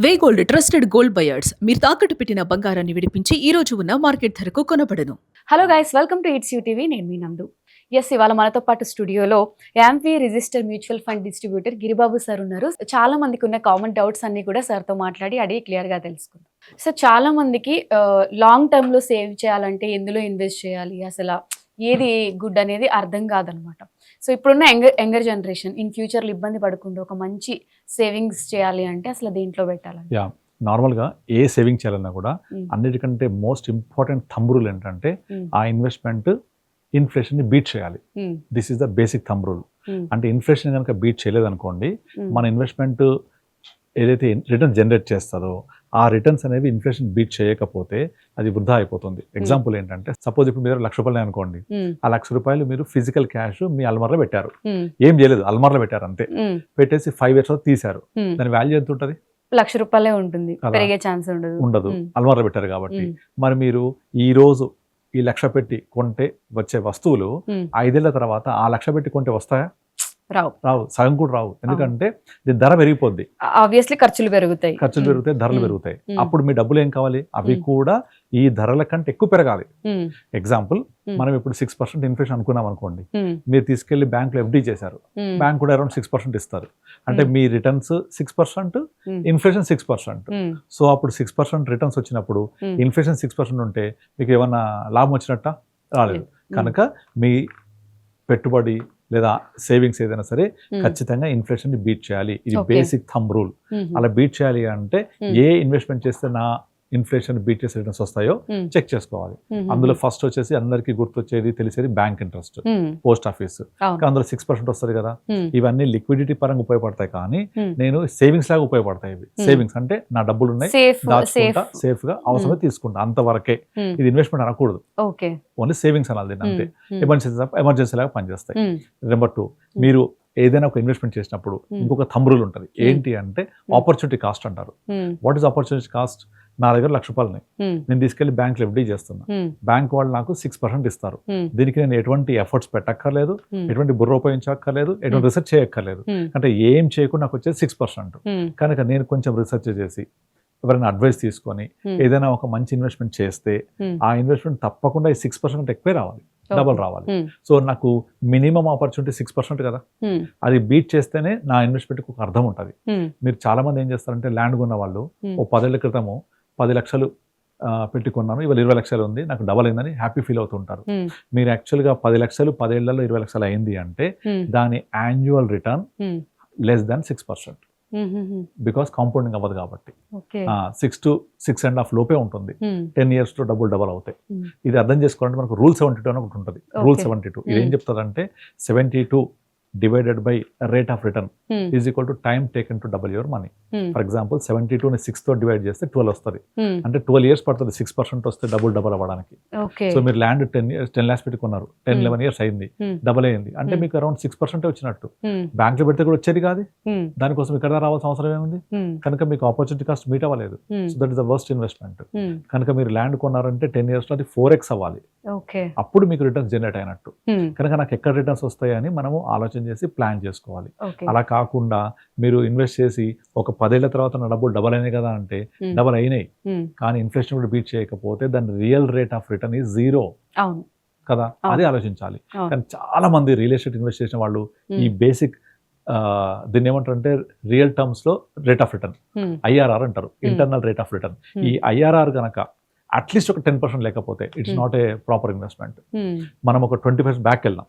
వేగోల్డ్ trusted gold buyers మీరు తాకట్టు పెట్టిన బంగారాన్ని విడిపించి ఈ రోజు ఉన్న మార్కెట్ ధరకు కొనబడను. Hello guys, welcome to its TV. నేను మీ నందు. ఇవాళ మనతో పాటు స్టూడియోలో AMFI register mutual fund distributor Giribabu sir ఉన్నారు. చాలా మందికి ఉన్న కామన్ డౌట్స్ అన్ని కూడా సార్తో మాట్లాడి అడిగి క్లియర్ గా తెలుసుకుందాం. సో చాలా మందికి లాంగ్ టర్మ్ లో సేవ్ చేయాలంటే ఎందులో ఇన్వెస్ట్ చేయాలి, అసలు ఏది గుడ్ అనేది అర్థం కాదనమాట. సో ఇప్పుడున్న యంగర్ జనరేషన్ ఇన్ ఫ్యూచర్లో ఇబ్బంది పడకుండా ఒక మంచి సేవింగ్స్ చేయాలి అంటే అసలు దేంట్లో పెట్టాలని? నార్మల్గా ఏ సేవింగ్ చేయాలన్నా కూడా అన్నిటికంటే మోస్ట్ ఇంపార్టెంట్ థంబ్ రూల్ ఏంటంటే ఆ ఇన్వెస్ట్మెంట్ ఇన్ఫ్లేషన్ ని బీట్ చేయాలి. This is the basic thumb rule. అంటే ఇన్ఫ్లేషన్ కనుక బీట్ చేయలేదనుకోండి, మన ఇన్వెస్ట్మెంట్ ఏదైతే రిటర్న్ జనరేట్ చేస్తుందో ఆ రిటర్న్స్ అనేవి ఇన్ఫ్లేషన్ బీట్ చేయకపోతే అది వృధా అయిపోతుంది. ఎగ్జాంపుల్ ఏంటంటే, సపోజ్ ఇప్పుడు మీరు ₹1,00,000 అనుకోండి, ఆ ₹1,00,000 మీరు ఫిజికల్ క్యాష్ మీ అల్మార్లో పెట్టారు, ఏం చేయలేదు, అల్మార్లో పెట్టారు అంతే, పెట్టేసి 5 years తీశారు, దాని వాల్యూ ఎంత ఉంటుంది? ₹1,00,000 ఉంటుంది, పెరిగే ఛాన్స్ ఉండదు. అల్మార్లో పెట్టారు కాబట్టి. మరి మీరు ఈ రోజు ఈ 1,00,000 పెట్టి కొంటే వచ్చే వస్తువులు 5 ఏళ్ల తర్వాత ఆ 1,00,000 పెట్టి కొంటే వస్తాయా? రావు, సగం కూడా రావు. ఎందుకంటే దీని ధర పెరిగిపోద్ది, ఆబ్వియస్లీ ఖర్చులు పెరుగుతాయి, ధరలు పెరుగుతాయి. అప్పుడు మీ డబ్బులు ఏం కావాలి? అవి కూడా ఈ ధరల కంటే ఎక్కువ పెరగాలి. ఎగ్జాంపుల్, మనం ఇప్పుడు 6% ఇన్ఫ్లేషన్ అనుకున్నాం అనుకోండి, మీరు తీసుకెళ్లి బ్యాంకులో FD చేశారు, బ్యాంక్ కూడా అరౌండ్ 6% ఇస్తారు. అంటే మీ రిటర్న్స్ 6%, ఇన్ఫ్లేషన్ 6%. సో అప్పుడు 6% రిటర్న్స్ వచ్చినప్పుడు ఇన్ఫ్లేషన్ 6% ఉంటే మీకు ఏమన్నా లాభం వచ్చినట్ట? రాలేదు. కనుక మీ పెట్టుబడి లేదా సేవింగ్స్ ఏదైనా సరే ఖచ్చితంగా ఇన్ఫ్లేషన్ ని బీట్ చేయాలి. ఇది బేసిక్ థంబ్ రూల్. అలా బీట్ చేయాలి అంటే ఏ ఇన్వెస్ట్మెంట్ చేస్తే నా ఇన్ఫ్లేషన్ బీట్ చేసే రిటర్న్స్ వస్తాయో చెక్ చేసుకోవాలి. అందులో ఫస్ట్ వచ్చేసి అందరికి గుర్తొచ్చేది తెలిసేది బ్యాంక్ ఇంట్రెస్ట్, పోస్ట్ ఆఫీస్. అందులో 6% వస్తుంది కదా. ఇవన్నీ లిక్విడిటీ పరంగా ఉపయోగపడతాయి, కానీ నేను సేవింగ్స్ లాగా ఉపయోగపడతాయి. ఇవి సేవింగ్స్ అంటే నా డబ్బులు ఉన్నాయి, దాచుకుంటా, సేఫ్ గా అవసరమే తీసుకుంటా, అంతవరకే. ఇది ఇన్వెస్ట్మెంట్ అనకూడదు, ఓన్లీ సేవింగ్స్ అనాలి. అంతే. ఎమర్జెన్సీ లాగా పనిచేస్తాయి. నెంబర్ 2, మీరు ఏదైనా ఒక ఇన్వెస్ట్మెంట్ చేసినప్పుడు ఇంకొక థంబ్ రూల్ ఉంటుంది. ఏంటి అంటే ఆపర్చునిటీ కాస్ట్ అంటారు. What is opportunity cost? నా దగ్గర ₹1,00,000 నేను తీసుకెళ్లి బ్యాంక్ FD చేస్తున్నా, బ్యాంక్ వాళ్ళు నాకు 6% ఇస్తారు. దీనికి నేను ఎటువంటి ఎఫర్ట్స్ పెట్టక్కర్లేదు, ఎటువంటి బుర్ర ఉపయోగించక్కర్లేదు, ఎటువంటి రీసెర్చ్ చేయక్కర్లేదు. అంటే ఏం చేయకుండా నాకు వచ్చేది 6%. కనుక నేను కొంచెం రీసెర్చ్ చేసి ఎవరైనా అడ్వైస్ తీసుకొని ఏదైనా ఒక మంచి ఇన్వెస్ట్మెంట్ చేస్తే ఆ ఇన్వెస్ట్మెంట్ తప్పకుండా ఈ 6% ఎక్కువే రావాలి, డబల్ రావాలి. సో నాకు మినిమం ఆపర్చునిటీ 6% కదా, అది బీట్ చేస్తేనే నా ఇన్వెస్ట్మెంట్ ఒక అర్థం ఉంటుంది. మీరు చాలా మంది ఏం చేస్తారంటే, ల్యాండ్ కొన్న వాళ్ళు ఓ 10 ఏళ్ల క్రితము 10 లక్షలు పెట్టుకున్నాను, ఇవాళ 20 లక్షలు ఉంది, నాకు డబల్ అయిందని హ్యాపీ ఫీల్ అవుతుంటారు. మీరు యాక్చువల్గా 10 లక్షలు 10 ఏళ్లలో 20 లక్షలు అయింది అంటే దాని annual return less than 6%. Because compounding అవ్వదు కాబట్టి 6 to 6.5 లోపే ఉంటుంది. 10 years లో డబుల్ అవుతాయి. ఇది అర్థం చేసుకోవాలంటే మనకు రూల్ 72 అని ఒకటి ఉంటుంది. రూల్ 72 ఇది ఏం చెప్తుందంటే, 72 divided by rate of return is equal to time taken to double your money. For example, 72 ని 6 తో డివైడ్ చేస్తే 12 వస్తుంది. అంటే 12 years పడుతుంది 6% వస్తే డబుల్ అవ్వడానికి. సో మీరు ల్యాండ్ 10 lakhs పెట్టుకున్నారు, 10-11 years అయింది, డబుల్ అయింది అంటే మీకు అరౌండ్ 6% వచ్చినట్టు. బ్యాంక్ లో పెడితే కూడా వచ్చేది కాదు, దానికోసం ఇక్కడ రావాల్సిన అవసరం ఏముంది? కనుక మీకు ఆపర్చునిటీ కాస్ట్ మీట్ అవ్వలేదు. So that is the worst investment. కనుక మీరు ల్యాండ్ కొన్నారంటే 10 years లో అది 4x అవ్వాలి, అప్పుడు మీకు రిటర్న్స్ జనరేట్ అయినట్టు. కనుక నాకు ఎక్కడ రిటర్న్స్ వస్తాయని మనము ఆలోచన చేసి ప్లాన్ చేసుకోవాలి. అలా కాకుండా మీరు ఇన్వెస్ట్ చేసి ఒక 10 ఏళ్ల తర్వాత నా డబ్బులు డబల్ అయినాయి కదా అంటే డబల్ అయినాయి, కానీ ఇన్ఫ్లేషన్ కూడా బీట్ చేయకపోతే దాని real rate of return is 0 కదా. అదే ఆలోచించాలి. కానీ చాలా మంది రియల్ ఎస్టేట్ ఇన్వెస్ట్ చేసిన వాళ్ళు ఈ బేసిక్ దీన్ని ఏమంటారు అంటే, రియల్ టర్మ్స్ లో రేట్ ఆఫ్ రిటర్న్, IRR అంటారు, ఇంటర్నల్ రేట్ ఆఫ్ రిటర్న్. ఈ IRR గనక అట్లీస్ట్ ఒక 10% లేకపోతే it's not a proper investment. మనం ఒక 25 బ్యాక్ వెళ్ళాం,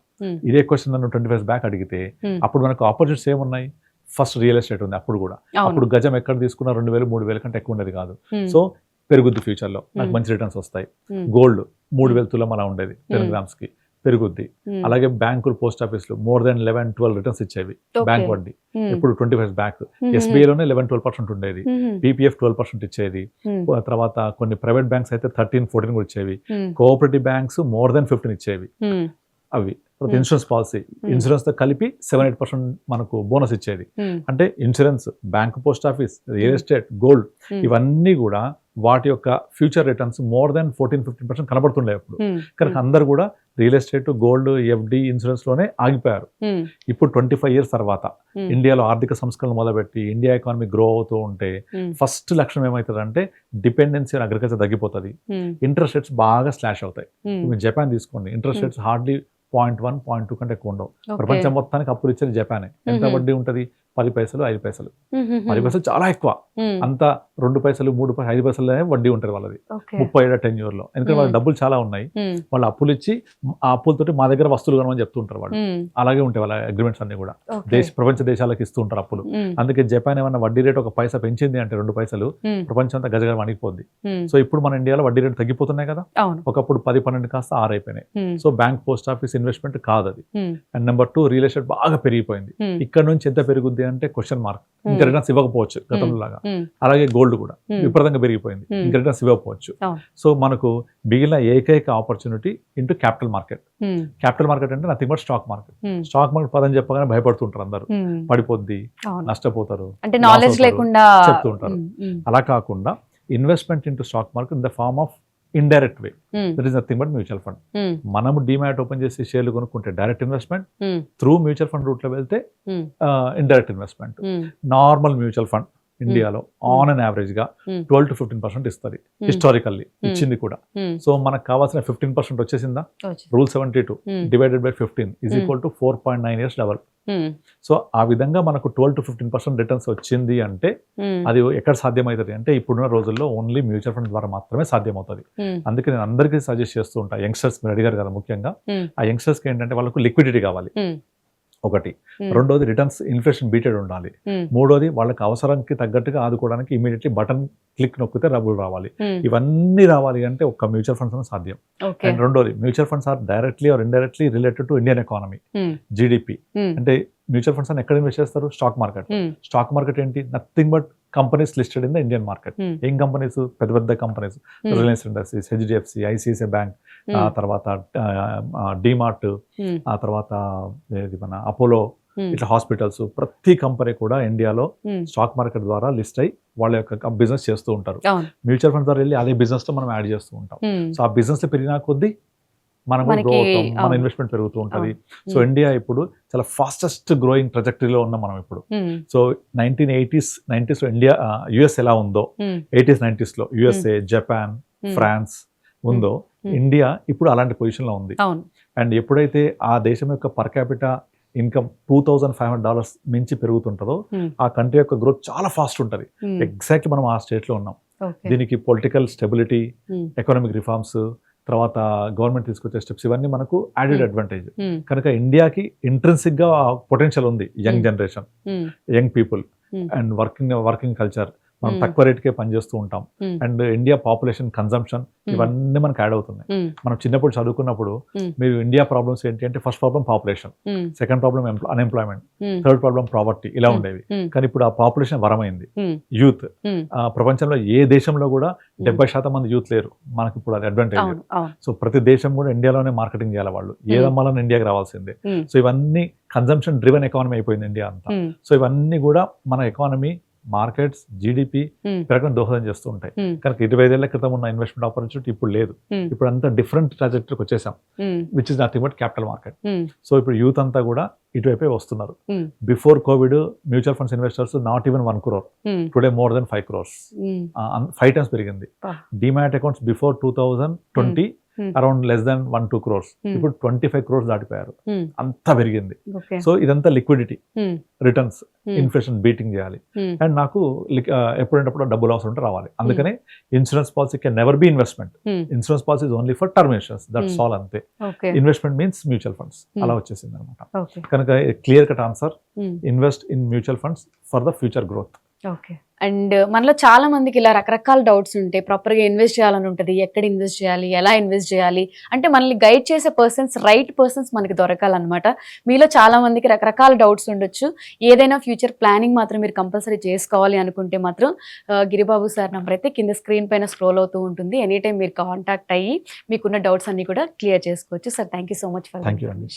ఇదే క్వశ్చన్ నన్ను 25 బ్యాక్ అడిగితే అప్పుడు మనకు ఆపర్చునిటీస్ ఏమున్నాయి? ఫస్ట్ రియల్ ఎస్టేట్ ఉంది, అప్పుడు గజం ఎక్కడ తీసుకున్నా 2,000-3,000 కంటే ఎక్కువ ఉండేది కాదు. సో పెరుగుద్ది, ఫ్యూచర్ లో నాకు మంచి రిటర్న్స్ వస్తాయి. గోల్డ్ 3,000 తులం అలా ఉండేది 10 grams కి, పెరుగుద్ది. అలాగే బ్యాంకులు, పోస్ట్ ఆఫీసులు మోర్ దెన్ 11-12 రిటర్న్స్ ఇచ్చేవి బ్యాంక్ వడ్డీ. ఇప్పుడు 25 బ్యాక్. SBIలోనే 11-12% ఉండేది, PPF 12% ఇచ్చేది. తర్వాత కొన్ని ప్రైవేట్ బ్యాంక్స్ అయితే 13-14 కూడా ఇచ్చేవి. కోఆపరేటివ్ బ్యాంక్స్ మోర్ దెన్ 15 ఇచ్చేవి. అవి ఇన్సూరెన్స్ పాలసీ, ఇన్సూరెన్స్ తో కలిపి 7-8% మనకు బోనస్ ఇచ్చేది. అంటే insurance, bank, post office, real estate, gold, ఇవన్నీ కూడా వాటి యొక్క ఫ్యూచర్ రిటర్న్స్ మోర్ దెన్ 14-15% కనబడుతుండే అప్పుడు. కనుక అందరు కూడా real estate, gold, FD, insurance లోనే ఆగిపోయారు. ఉమ్, ఇప్పుడు 25 years తర్వాత ఉమ్, ఇండియాలో ఆర్థిక సంస్కరణలు మొదలుపెట్టి ఇండియా ఎకానమీ గ్రో అవుతూ ఉంటే ఉమ్, ఫస్ట్ లక్షణం ఏమవుతుందంటే డిపెండెన్సీ ఆన్ అగ్రికల్చర్ తగ్గిపోతుంది, ఉమ్, ఇంట్రెస్ట్ రేట్స్ బాగా స్లాష్ అవుతాయి. ఉమ్, మీరు జపాన్ తీసుకోండి, ఇంట్రెస్ట్ రేట్స్ హార్డ్లీ 0.1, 0.2 కంటే ఎక్కువ ఉండవు. ఓకే. ప్రపంచం మొత్తానికి అప్పులు ఇచ్చేది జపానే. ఎంత మ్మ్. వడ్డీ ఉంటుంది? 10 పైసలు, 5 పైసలు. ఉమ్, ఉమ్, 10 పైసలు చాలా ఎక్కువ. ఉమ్, అంత 2 పైసలు, 3 పైసలు, 5 పైసలే వడ్డీ ఉంటుంది వాళ్ళది ఓకే. 30 ఏళ్ళ టెన్యూర్లో. ఎందుకంటే వాళ్ళ డబ్బులు చాలా ఉన్నాయి, ఉమ్, వాళ్ళు అప్పులు ఇచ్చి ఆ అప్పులతోటి మా దగ్గర వస్తువులు కొనమని చెప్తుంటారు వాళ్ళు. ఉమ్, అలాగే ఉంటాయి వాళ్ళ అగ్రిమెంట్స్ అన్ని కూడా. ఓకే. ప్రపంచ దేశాలకు ఇస్తూ ఉంటారు అప్పులు. ఉమ్, అందుకే జపాన్ ఏమన్నా వడ్డీ రేట్ 1 పైసా పెంచింది అంటే 2 పైసలు, ఉమ్, ప్రపంచం అంతా గజగజ వణికిపోద్ది. ఉమ్, సో ఇప్పుడు మన ఇండియాలో వడ్డీ రేటు తగ్గిపోతున్నాయి కదా. అవును. ఒకప్పుడు 10, 12 కాస్త 6 అయిపోయినాయి. Um, so bank, post office investment కాదు అది. Um, and number 2, real estate బాగా పెరిగిపోయింది. ఉమ్, ఇక్కడ నుంచి ఎంత పెరుగుద్ది అంటే క్వశ్చన్ మార్క్. ఇంకా ఉమ్, రిటర్న్స్ ఇవ్వకపోవచ్చు గతంలో లాగా. ఉమ్, అలాగే గోల్డ్ కూడా ఉమ్, విపరీతంగా పెరిగిపోయింది, ఉమ్, ఇంకా రిటర్న్స్ ఇవ్వకపోవచ్చు. అవును. సో మనకు మిగిలిన ఏకైక ఆపర్చునిటీ ఇంటూ క్యాపిటల్ మార్కెట్. ఉమ్, క్యాపిటల్ మార్కెట్ అంటే nothing but stock market. Um, stock market పదం చెప్పగానే భయపడుతుంటారు అందరూ, ఉమ్, పడిపోద్ది, అవును. నష్టపోతారు, అంటే loss నాలెడ్జ్ అవుతారు లేకుండా చెప్తూ ఉంటారు. ఉమ్, ఉమ్, అలా కాకుండా investment into stock market in the form of indirect way, um, that is nothing but mutual fund. Um, మనము డిమాట్ ఓపెన్ చేసి షేర్లు కొనుక్కుంటే direct investment, um, through mutual fund రూట్లో వెళ్తే um, indirect investment. Um, normal mutual fund ఇండియాలో on and average గా Hmm. 12 to 15% ఇస్తుంది Hmm. Historically, ఇచ్చింది కూడా. ఉమ్, సో మనకు కావాల్సిన 15% వచ్చేసిందా? వచ్చింది. Rule 72 um, divided by 15 is Hmm. Equal to 4.9 years double. Um, so ఆ విధంగా మనకు 12 to 15% రిటర్న్స్ వచ్చింది అంటే ఉమ్, అది ఎక్కడ సాధ్యమవుతుంది అంటే ఇప్పుడున్న రోజుల్లో ఓన్లీ మ్యూచువల్ ఫండ్ ద్వారా మాత్రమే సాధ్యమవుతుంది. ఉమ్, అందుకే నేను అందరికీ సజెస్ట్ చేస్తూ ఉంటాను, యంగ్స్టర్స్ మీరు అడిగారు కదా ముఖ్యంగా, ఉమ్, ఆ యంగ్స్టర్స్కి ఏంటంటే వాళ్ళకు లిక్విడిటీ కావాలి ఉమ్, ఒకటి, ఉమ్, రెండోది రిటర్న్స్ ఇన్ఫ్లేషన్ బీటెడ్ ఉండాలి, ఉమ్, మూడోది వాళ్ళకి అవసరానికి తగ్గట్టుగా ఆదుకోవడానికి ఇమీడియట్లీ బటన్ క్లిక్ నొక్కితే డబ్బులు రావాలి. ఉమ్, ఇవన్నీ రావాలి అంటే ఒక్క మ్యూచువల్ ఫండ్స్ సాధ్యం. ఓకే. అండ్ రెండోది mutual funds are directly or indirectly related to Indian economy, um, GDP. Um, అంటే మ్యూచువల్ ఫండ్స్ అని ఎక్కడ ఇన్వెస్ట్ చేస్తారు? Stock market. Um, stock market ఏంటి? Nothing but companies listed in the Indian market. Um, ఏం companies? పెద్ద పెద్ద companies, um, Reliance Industries, HDFC, ICICI bank, ఆ um, తర్వాత డిమార్ట్, ఉమ్, ఆ తర్వాత ఏది మన అపోలో, ఉమ్, ఇట్లా హాస్పిటల్స్, ప్రతి కంపెనీ కూడా ఇండియాలో ఉమ్, స్టాక్ మార్కెట్ ద్వారా లిస్ట్ అయ్యి వాళ్ళ యొక్క బిజినెస్ చేస్తూ ఉంటారు. అవును. మ్యూచువల్ ఫండ్ ద్వారా వెళ్ళి అదే బిజినెస్ లో మనం యాడ్ చేస్తూ ఉంటాం. ఉమ్, సో ఆ బిజినెస్ లో పెరిగిన కొద్దీ మనము మనకి, గ్రో అవుతాం, మన అవును. ఇన్వెస్ట్మెంట్ పెరుగుతూ ఉంటుంది. అవును. సో ఇండియా ఇప్పుడు చాలా ఫాస్టెస్ట్ గ్రోయింగ్ ట్రజెక్టరీలో ఉన్నాం మనం ఇప్పుడు. ఉమ్, సో 1980s, 90s లో ఇండియా యుఎస్ ఎలా ఉందో, ఉమ్, 80s, 90s లో యుఎస్ఏ, జపాన్, ఉమ్, ఫ్రాన్స్ ఉందో, ఉమ్. ఇండియా ఇప్పుడు అలాంటి పొజిషన్ లో ఉంది. అవును. అండ్ ఎప్పుడైతే ఆ దేశం యొక్క పర్ క్యాపిటా ఇన్కమ్ $2,500 మించి పెరుగుతుంటుందో ఉమ్, ఆ కంట్రీ యొక్క గ్రోత్ చాలా ఫాస్ట్ ఉంటుంది. ఉమ్, ఎగ్జాక్ట్లీ మనం ఆ స్టేట్ లో ఉన్నాం. ఓకే. దీనికి పొలిటికల్ స్టెబిలిటీ, ఉమ్, ఎకనామిక్ రిఫార్మ్స్, తర్వాత గవర్నమెంట్ తీసుకొచ్చే స్టెప్స్ ఇవన్నీ మనకు యాడెడ్ Hmm. అడ్వాంటేజ్. ఉమ్, కనుక ఇండియాకి ఇంట్రెన్సిక్ గా పొటెన్షియల్ ఉంది. Young Hmm. Generation, um, young people Hmm. And working culture. మనం Hmm. తక్కువ రేట్కే పనిచేస్తూ ఉంటాం. Hmm. And India population, consumption, Hmm. ఇవన్నీ మనకు యాడ్ అవుతున్నాయి. ఉమ్, మనం చిన్నప్పుడు చదువుకున్నప్పుడు Hmm. మీరు ఇండియా ప్రాబ్లమ్స్ ఏంటి అంటే ఫస్ట్ ప్రాబ్లం పాపులేషన్, ఉమ్, సెకండ్ ప్రాబ్లం అన్ఎంప్లాయ్మెంట్, ఉమ్, థర్డ్ ప్రాబ్లం ప్రావర్టీ, ఇలా Hmm. ఉండేవి. ఉమ్, కానీ ఇప్పుడు ఆ పాపులేషన్ వరమైంది. ఉమ్, యూత్, ఉమ్, ప్రపంచంలో ఏ దేశంలో కూడా 70% మంది యూత్ లేరు. మనకి ఇప్పుడు అది అడ్వాంటేజ్. అవును. అవును. సో ప్రతి దేశం కూడా ఇండియాలోనే మార్కెటింగ్ చేయాలి వాళ్ళు. ఏదమ్మాలని ఇండియాకి రావాల్సిందే. ఉమ్, సో ఇవన్నీ కన్జంప్షన్ డ్రివెన్ ఎకానమీ అయిపోయింది ఇండియా అంతా. ఉమ్, సో ఇవన్నీ కూడా మన ఎకానమీ, మార్కెట్స్, జీడిపి ఉమ్, పెరగడం దోహదం చేస్తూ ఉంటాయి. ఉమ్, కనుక 25 ఏళ్ల క్రితం ఉన్న ఇన్వెస్ట్మెంట్ ఆపర్చునిటీ ఇప్పుడు లేదు. ఉమ్, ఇప్పుడు అంతా డిఫరెంట్ ట్రాజెక్టరీకి వచ్చేసాం, um, which is nothing but capital market. Um, so ఇప్పుడు యూత్ అంతా కూడా ఇటువైపే వస్తున్నారు. Um, before Covid mutual funds investors not even 1 crore, um, today more than 5 crores, um, 5 times పెరిగింది. పా. Demat accounts before 2020 Hmm. Around less than 1-2 crores, Hmm. ఇప్పుడు 25 crores దాటిపోయారు. ఉమ్, అంతా పెరిగింది. ఓకే. సో ఇదంతా లిక్విడిటీ, ఉమ్, రిటర్న్స్, ఉమ్, ఇన్ఫ్లేషన్ బీటింగ్ చేయాలి. ఉమ్, and నాకు ఎప్పుడంటప్పుడు డబ్బులు అవసరం ఉంటే రావాలి. అందుకనే insurance policy can never be investment. Um, insurance policy is only for term insurance, that's Hmm. All. అంతే. Okay. Investment means mutual funds. Hmm. అలా వచ్చేసింది అనమాట. ఓకే. కనుక clear cut answer, um, invest in mutual funds for the future growth. Okay. And మనలో చాలా మందికి ఇలా రకరకాల డౌట్స్ ఉంటాయి. ప్రాపర్గా ఇన్వెస్ట్ చేయాలని ఉంటుంది, ఎక్కడ ఇన్వెస్ట్ చేయాలి, ఎలా ఇన్వెస్ట్ చేయాలి అంటే మనల్ని గైడ్ చేసే రైట్ పర్సన్స్ మనకి దొరకాలన్నమాట. మీలో చాలా మందికి రకరకాల డౌట్స్ ఉండొచ్చు. ఏదైనా ఫ్యూచర్ ప్లానింగ్ మాత్రం మీరు కంపల్సరీ చేసుకోవాలి అనుకుంటే మాత్రం గిరిబాబు సార్ నంబర్ అయితే కింద స్క్రీన్ పైన స్క్రోల్ అవుతూ ఉంటుంది. ఎనీ టైం మీరు కాంటాక్ట్ అయ్యి మీకున్న డౌట్స్ అన్ని కూడా క్లియర్ చేసుకోవచ్చు. Sir, thank you so much for thank you అండి.